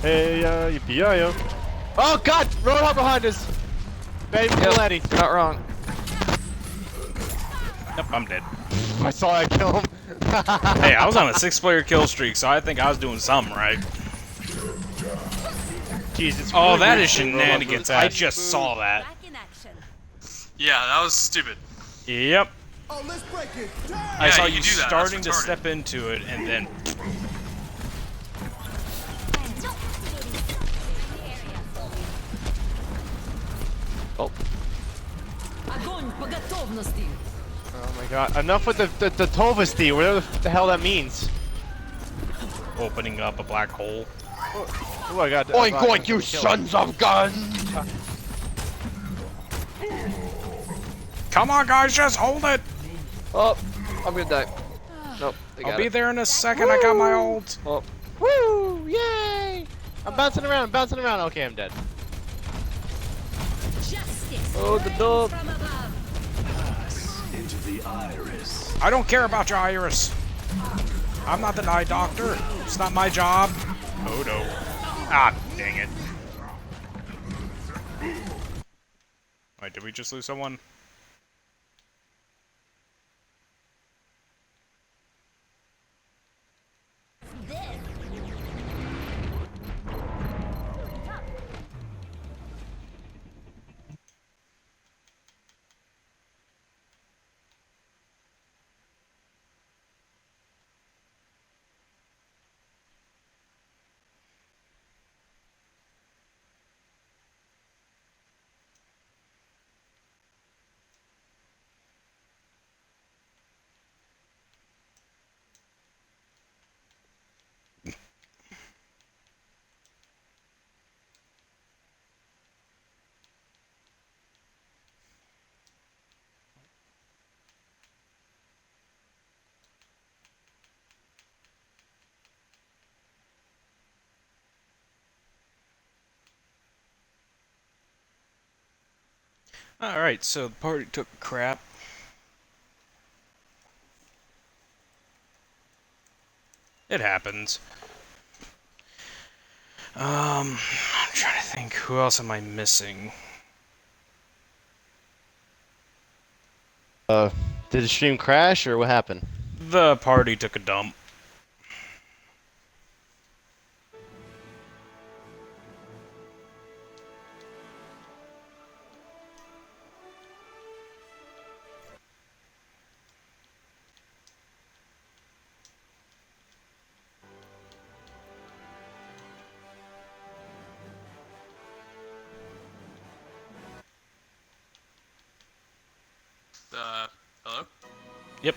Hey, yippee-yi-yo. Oh god! Roadhog behind us! Baby Letty. You're not wrong. Yep, I'm dead. I saw that kill him. Hey, I was on a 6-player kill streak, so I think I was doing something right. Jesus. Oh, Really that weird is seeing Roadhog shenanigans. lose. I just saw that. Yeah, that was stupid. Yep. Oh, let's break it. I saw you you do that. starting to That's retarded. step into it, and then... Oh. Oh my god. Enough with the Tovasti, whatever the hell that means. Opening up a black hole. Oh, I got Oink oink, you sons of guns! Come on, guys, just hold it! Oh, I'm gonna die. Nope, they got I'll be it. there in a second, I got my ult. Oh, Woo! Yay! I'm bouncing around, I'm bouncing around. Okay, I'm dead. oh the dog. Into the iris. I don't care about your iris. I'm not the eye doctor. It's not my job. Oh no. Ah, dang it. Wait, did we just lose someone? Alright, so the party took crap. It happens. I'm trying to think, who else am I missing? Did the stream crash or what happened? The party took a dump. Hello? Yep.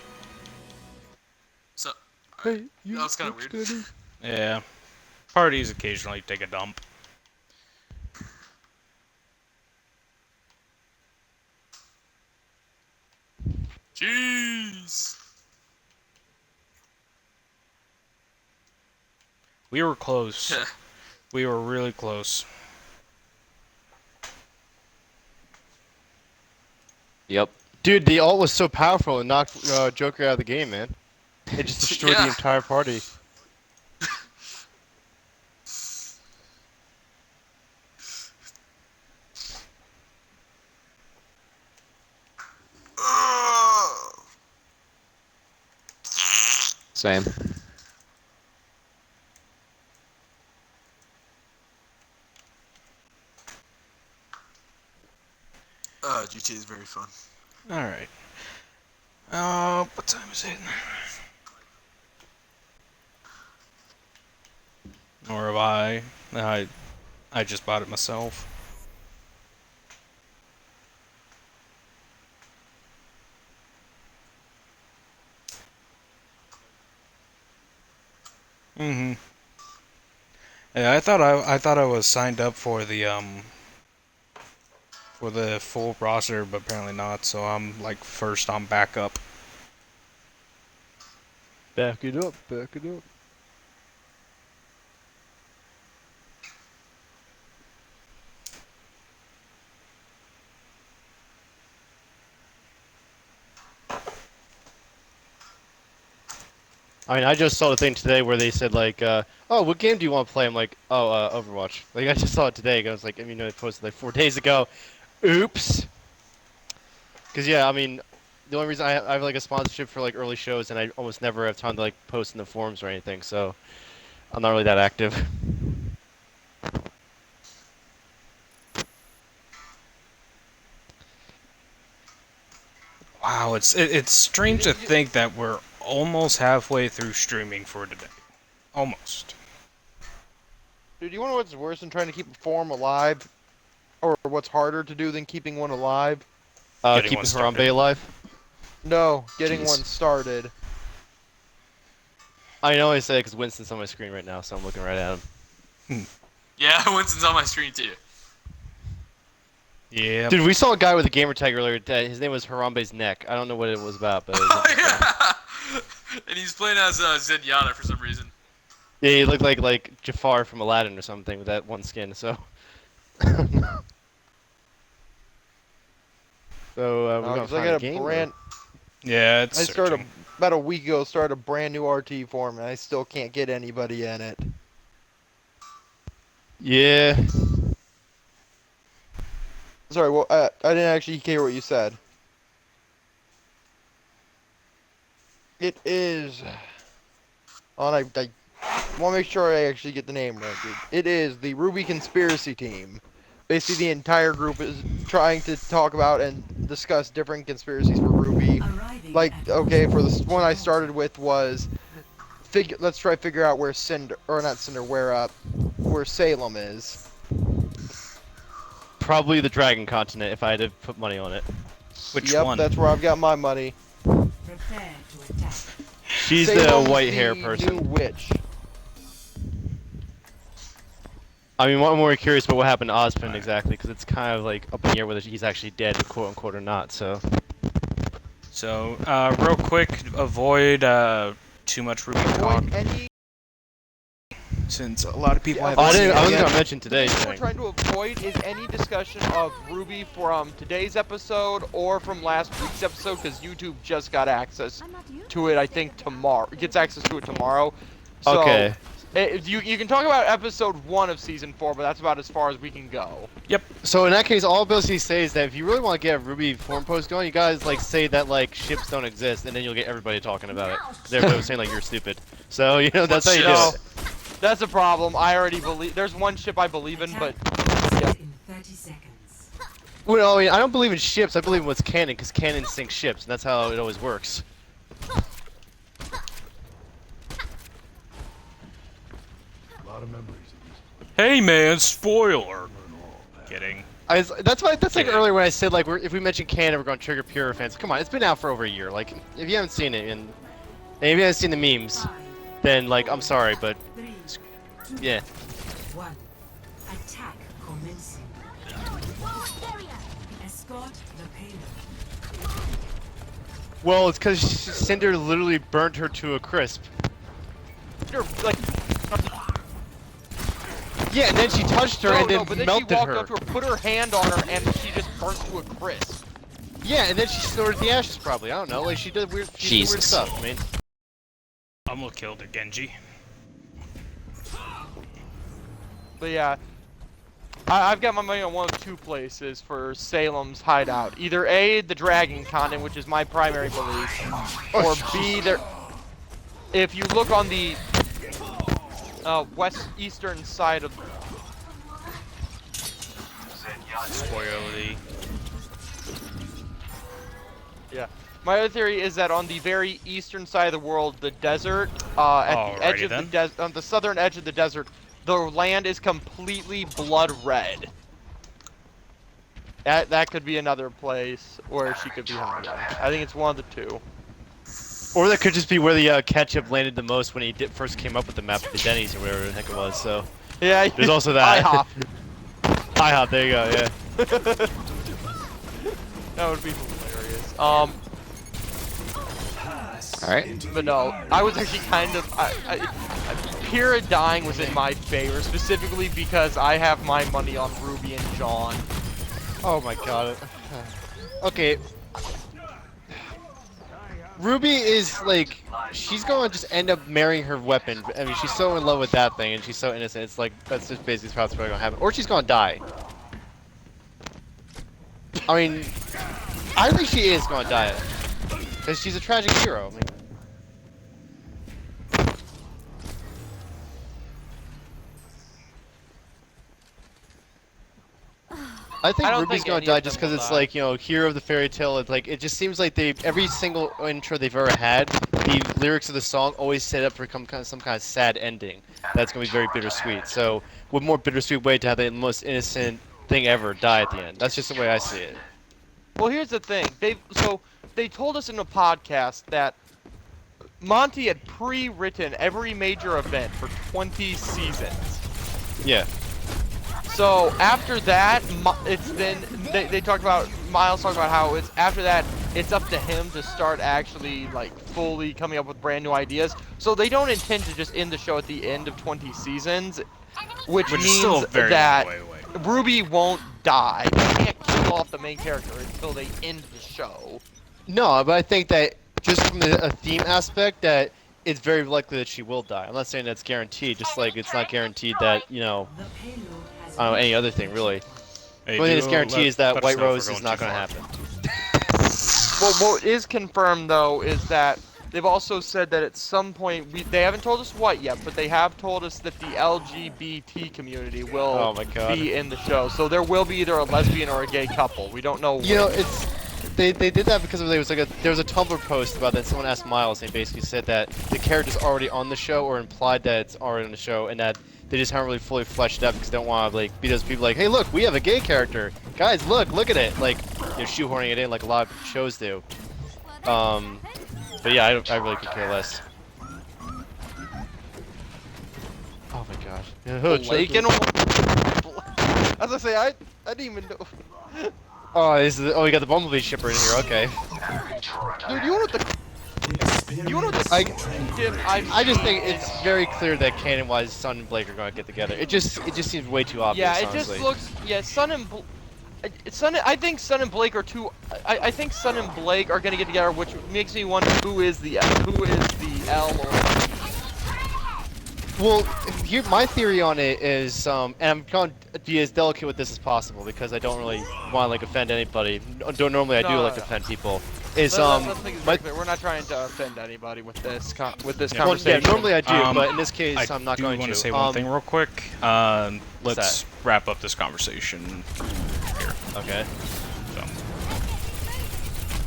So, Hey, that was kind of weird. Yeah. Parties occasionally take a dump. Jeez. We were close. We were really close. Yep. Dude, the ult was so powerful and knocked Joker out of the game, man. It just destroyed the Yeah. entire party. Same. GTA is very fun. Alright. What time is it? Or have I just bought it myself. Mm-hmm. Yeah, I thought I was signed up for the full roster, but apparently not, so I'm like first on backup. Back it up, back it up. I mean, I just saw the thing today where they said like, "Oh, what game do you want to play?" I'm like, "Oh, Overwatch." Like I just saw it today. I was like, I mean, it posted like 4 days ago. Oops. Because yeah, I mean, the only reason I have like a sponsorship for like early shows, and I almost never have time to like post in the forums or anything, so I'm not really that active. Wow, it's strange to think that we're almost halfway through streaming for today. Almost. Dude, you wanna know what's worse than trying to keep a forum alive? Or what's harder to do than keeping one alive? Getting one Keeping started. Harambe alive. No, getting Jeez. one started. I know I say it because Winston's on my screen right now, so I'm looking right at him. Yeah, Winston's on my screen too. Yeah. Dude, we saw a guy with a gamer tag earlier today. His name was Harambe's Neck. I don't know what it was about, but it was Oh interesting. yeah. And he's playing as Zenyatta for some reason. Yeah, he looked like Jafar from Aladdin or something with that one skin. So, we're gonna 'Cause I find got a a game. brand. Yeah, it's I started searching. about a week ago. Started a brand new RT forum, and I still can't get anybody in it. Yeah. Sorry, well, I didn't actually hear what you said. It is. On I want to make sure I actually get the name right, dude. It is the Ruby Conspiracy Team. Basically, the entire group is trying to talk about and discuss different conspiracies for Ruby. Like, okay, for the one I started with was let's try to figure out where where Salem is. Probably the Dragon Continent if I had to put money on it. Which Yep, one? that's where I've got my money. Prepare to attack. She's Salem's the white hair the person. New witch. I mean, I'm more curious about what happened to Ozpin exactly, because it's kind of like up in the air whether he's actually dead, quote unquote, or not. So. So, real quick, avoid too much Ruby talk, Avoid any. since a lot of people Yeah, have. Oh, I avoid didn't. I was any- gonna mention today's What we're thing. trying to avoid is any discussion of Ruby from today's episode or from last week's episode, because YouTube just got access to it. I think tomorrow. It gets access to it tomorrow. So, Okay. You can talk about episode 1 of season 4, but that's about as far as we can go. Yep. So in that case, all ability say is that if you really want to get a Ruby forum post going, you guys like say that like ships don't exist, and then you'll get everybody talking about it. They're saying like you're stupid. So you know that's how you do No, it. that's a problem. I already believe. There's one ship I believe in, but Attack in 30 seconds. Well, I mean, I don't believe in ships. I believe in what's canon, because canon sinks ships, and that's how it always works. A lot of memories. Hey man, spoiler. Kidding. That's like earlier when I said like if we mention canon, we're going to trigger pure fans. Come on, it's been out for over a year. Like if you haven't seen it and if you haven't seen the memes, 5, then like I'm sorry, but 3, 2, yeah. 1. Attack commencing. Escort the payload. Well, it's because Cinder literally burned her to a crisp. you're like. Yeah, and then she touched her and then but then melted she walked her. up to her, put her hand on her, and she just burnt to a crisp. Yeah, and then she snorted the ashes probably. I don't know. Like she did weird Jesus. stuff. I mean, Almost killed her, Genji. But yeah, I've got my money on one of two places for Salem's hideout. Either A, the Dragon Continent, which is my primary belief, or B, there. If you look on the eastern side of. Spoiler. Yeah. My other theory is that on the very eastern side of the world, the desert, at the edge Alrighty of then. on the southern edge of the desert, the land is completely blood red. That could be another place where she could be hiding. I think it's one of the two. or that could just be where the ketchup landed the most when he first came up with the map of the Denny's or whatever the heck it was. So Yeah. there's also that. IHOP. IHOP. There you go. Yeah. That would be hilarious. Alright. But no, I was actually kind of. Kira dying was in my favor, specifically because I have my money on Ruby and John. Oh my god. Okay. Ruby is like, she's going to just end up marrying her weapon. I mean, she's so in love with that thing, and she's so innocent. It's like that's just basically what's probably gonna happen, or she's gonna die. I mean, I think she is gonna die because she's a tragic hero. I mean, I think I don't Ruby's think gonna any die of just them because will it's die. like, you know, hero of the fairy tale. It's like, it just seems like they every single intro they've ever had, the lyrics of the song always set up for some kind of sad ending. That's gonna be very bittersweet. So, what more bittersweet way to have the most innocent thing ever die at the end? That's just the way I see it. Well, here's the thing. They told us in a podcast that Monty had pre-written every major event for 20 seasons. Yeah. So after that, it's then they talked about Miles talked about how it's after that it's up to him to start actually like fully coming up with brand new ideas. So they don't intend to just end the show at the end of 20 seasons, which Which is means still a very that long way away. Ruby won't die. They can't kill off the main character until they end the show. No, but I think that just from a theme aspect, that it's very likely that she will die. I'm not saying that's guaranteed. Just like it's not guaranteed that, you know, The payload has I don't know, any reached other thing really. Hey, The only thing that's do guaranteed is that let us White know if we're Rose is going not too going to far. happen. Well, what is confirmed though is that they've also said that at some point they haven't told us what yet, but they have told us that the LGBT community will Oh my God. be in the show. So there will be either a lesbian or a gay couple. We don't know. You know, which. it's they did that because there was a Tumblr post about that. Someone asked Miles, and he basically said that the character's already on the show, or implied that it's already on the show, and that they just haven't really fully fleshed it out because they don't want to like be those people like, hey, look, we have a gay character, guys, look at it, like they're shoehorning it in like a lot of shows do. But yeah, I really could care less. Oh my gosh. Blake and as I say, I didn't even know. Oh, we got the Bumblebee shipper in here. Okay. Dude, you know what the ship I just think it's very clear that canon-wise, Sun and Blake are going to get together. It just seems way too obvious. Yeah, it honestly. just looks. Yeah, I think Sun and Blake are two. I think Sun and Blake are gonna get together, which makes me wonder who is the L or. Well, here my theory on it is, and I'm going to be as delicate with this as possible because I don't really want to like offend anybody. Don't normally I do No, like no. offend people. Is Let's make this my, very clear. We're not trying to offend anybody with this Yeah. well, yeah, conversation. normally I do, but in this I case I'm not do going want to. to say one thing real quick. Let's that? wrap up this conversation here. Okay. So.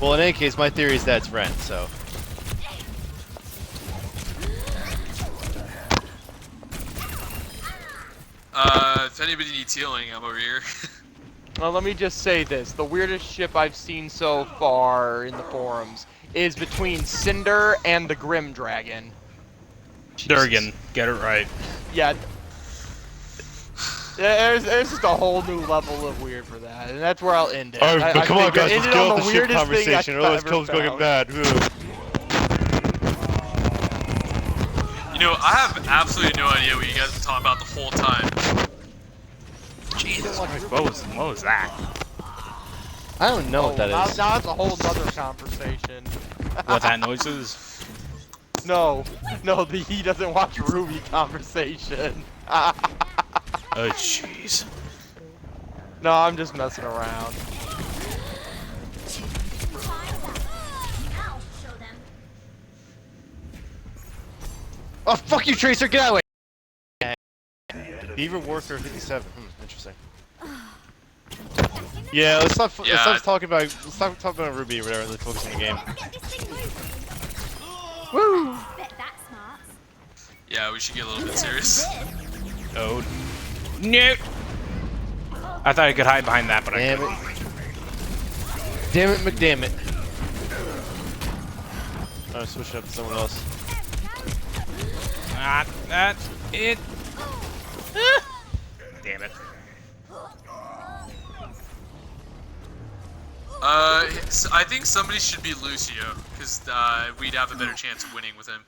Well, in any case, my theory is that it's Ren. So. If anybody needs healing, I'm over here. Well, let me just say this: the weirdest ship I've seen so far in the forums is between Cinder and the Grim Dragon. Durgan, get it right. Yeah. There's just a whole new level of weird for that, and that's where I'll end it. I come on, think guys, it let's ended get on off the the ship weirdest thing conversation. I've Oh, this ever kill's going found. bad. You know, I have absolutely no idea what you guys are talking about the whole time. Jesus Christ, what was that? I don't know what that now, is. now that's a whole other conversation. What that noise is? No, the he doesn't watch Ruby conversation. Oh, jeez. No, I'm just messing around. Oh, fuck you, Tracer! Get out of the way! Beaver Warfare 57. Interesting. Yeah, let's stop talking about Ruby or whatever. Let's focus on the game. Woo! Bet that's smart. Yeah, we should get a little bit serious. Oh. No. I thought I could hide behind that, but I Damn couldn't. it. Damn it, McDammit. I'm switching up to someone else. Not that it. Damn it. I think somebody should be Lucio, because we'd have a better chance of winning with him.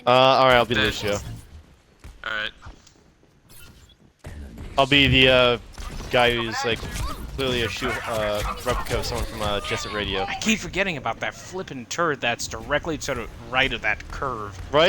Alright, I'll be Then- Lucio. Alright. I'll be the guy who's like clearly a replica of someone from Jesset Radio. I keep forgetting about that flippin' turret that's directly to the right of that curve. Right?